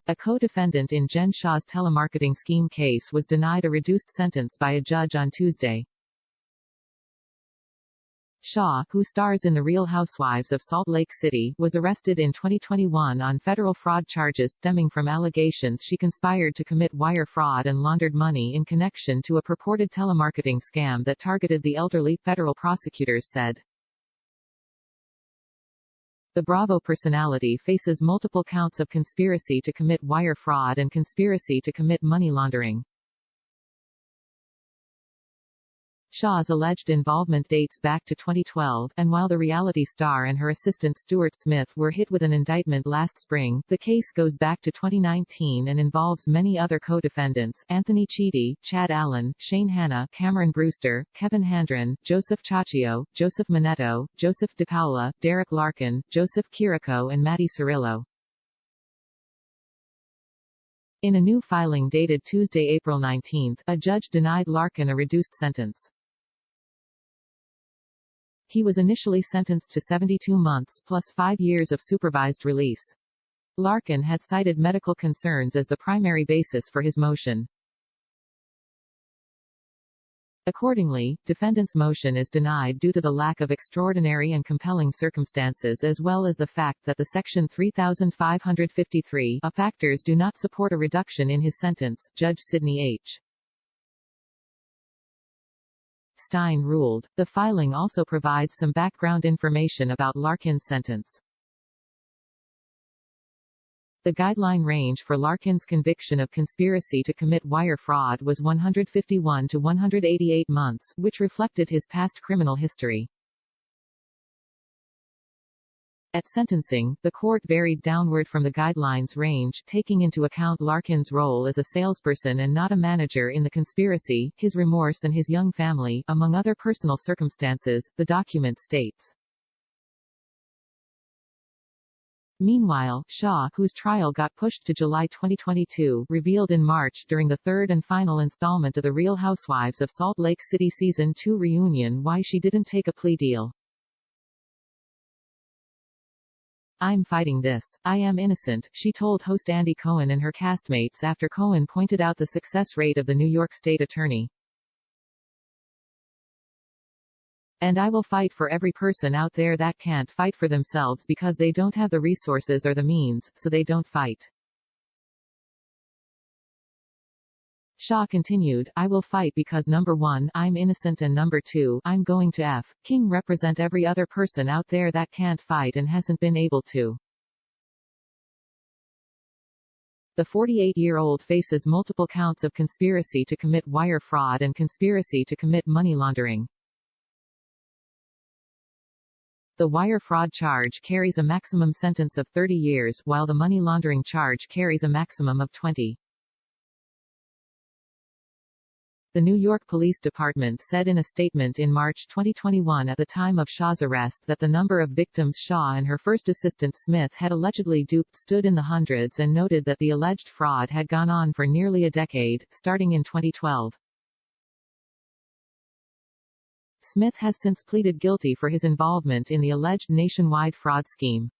A co-defendant in Jen Shah's telemarketing scheme case was denied a reduced sentence by a judge on Tuesday. Shah, who stars in The Real Housewives of Salt Lake City, was arrested in 2021 on federal fraud charges stemming from allegations she conspired to commit wire fraud and laundered money in connection to a purported telemarketing scam that targeted the elderly, federal prosecutors said. The Bravo personality faces multiple counts of conspiracy to commit wire fraud and conspiracy to commit money laundering. Shah's alleged involvement dates back to 2012, and while the reality star and her assistant Stuart Smith were hit with an indictment last spring, the case goes back to 2019 and involves many other co-defendants: Anthony Cheedie, Chad Allen, Shane Hanna, Cameron Brewster, Kevin Handren, Joseph Ciaccio, Joseph Minetto, Joseph Depaola, Derek Larkin, Joseph Chirico and Mattie Cirilo. In a new filing dated Tuesday, April 19, a judge denied Larkin a reduced sentence. He was initially sentenced to 72 months plus 5 years of supervised release. Larkin had cited medical concerns as the primary basis for his motion. Accordingly, defendant's motion is denied due to the lack of extraordinary and compelling circumstances as well as the fact that the Section 3553 factors do not support a reduction in his sentence, Judge Sidney H. Stein ruled. The filing also provides some background information about Larkin's sentence. The guideline range for Larkin's conviction of conspiracy to commit wire fraud was 151 to 188 months, which reflected his past criminal history. At sentencing, the court varied downward from the guidelines range, taking into account Larkin's role as a salesperson and not a manager in the conspiracy, his remorse and his young family, among other personal circumstances, the document states. Meanwhile, Shah, whose trial got pushed to July 2022, revealed in March during the third and final installment of The Real Housewives of Salt Lake City Season 2 reunion why she didn't take a plea deal. "I'm fighting this. I am innocent," she told host Andy Cohen and her castmates after Cohen pointed out the success rate of the New York State Attorney. "And I will fight for every person out there that can't fight for themselves because they don't have the resources or the means, so they don't fight." Shah continued, "I will fight because number 1, I'm innocent and number 2, I'm going to f***ing represent every other person out there that can't fight and hasn't been able to." The 48-year-old faces multiple counts of conspiracy to commit wire fraud and conspiracy to commit money laundering. The wire fraud charge carries a maximum sentence of 30 years, while the money laundering charge carries a maximum of 20. The New York Police Department said in a statement in March 2021 at the time of Shah's arrest that the number of victims Shah and her first assistant Smith had allegedly duped stood in the hundreds and noted that the alleged fraud had gone on for nearly a decade, starting in 2012. Smith has since pleaded guilty for his involvement in the alleged nationwide fraud scheme.